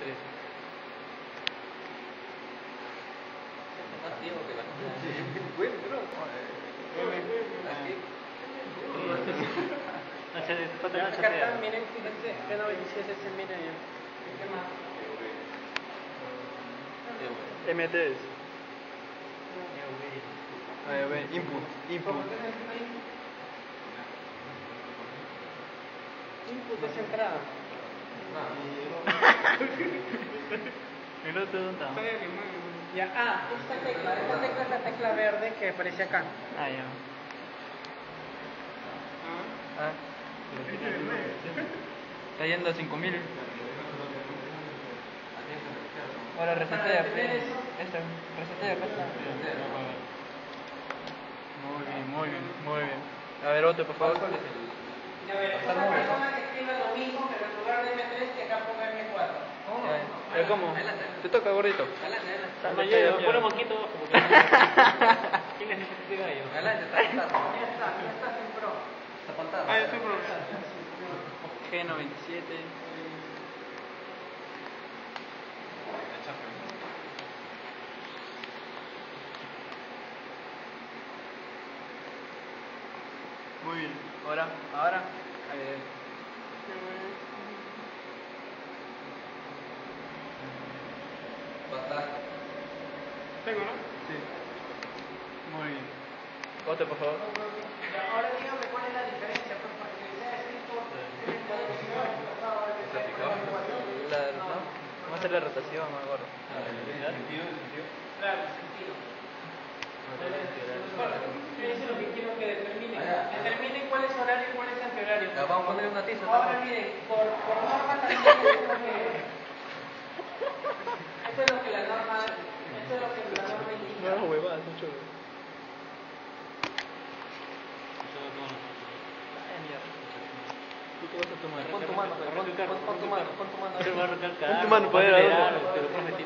3. Más ciego que la bueno, bro. Acá está, miren, fíjense, P97 se mira ya. ¿Qué más? MTs. Input. Input es entrada. ¿El otro dónde está? Ya, esta tecla es la tecla verde que aparece acá. Ah, ya. Está yendo a 5000. Ahora resetea, pues. Esta, resetea, acá. Muy bien. A ver, otro, por favor. Ya ver, esta persona que escribe lo mismo, pero en lugar de M3 que acá ponga M4. ¿Pero cómo? ¿Te toca, gordito? No, yo pon un manquito abajo porque ¿quién necesita ese gallo? Adelante, está apuntado. Ya está sin pro. Está apuntado. G97. Muy bien. Ahora. Tengo, ¿no? Sí. Muy bien. Otro, por favor. Ahora dígame cuál es la diferencia, pues, porque se ha escrito ¿Cómo hacer la rotación, me acuerdo? Claro, el sentido. ¿Qué dice lo que quiero que determinen? Determinen cuál es horario y cuál es antihorario. Vamos a poner una tiza. Ahora miren, por norma también esto es lo que la norma indica. No, huevadas, mucho. ¿Tú qué vas a tomar? Pon tu mano, pon tu mano. Pon tu mano, poder. Te lo prometí.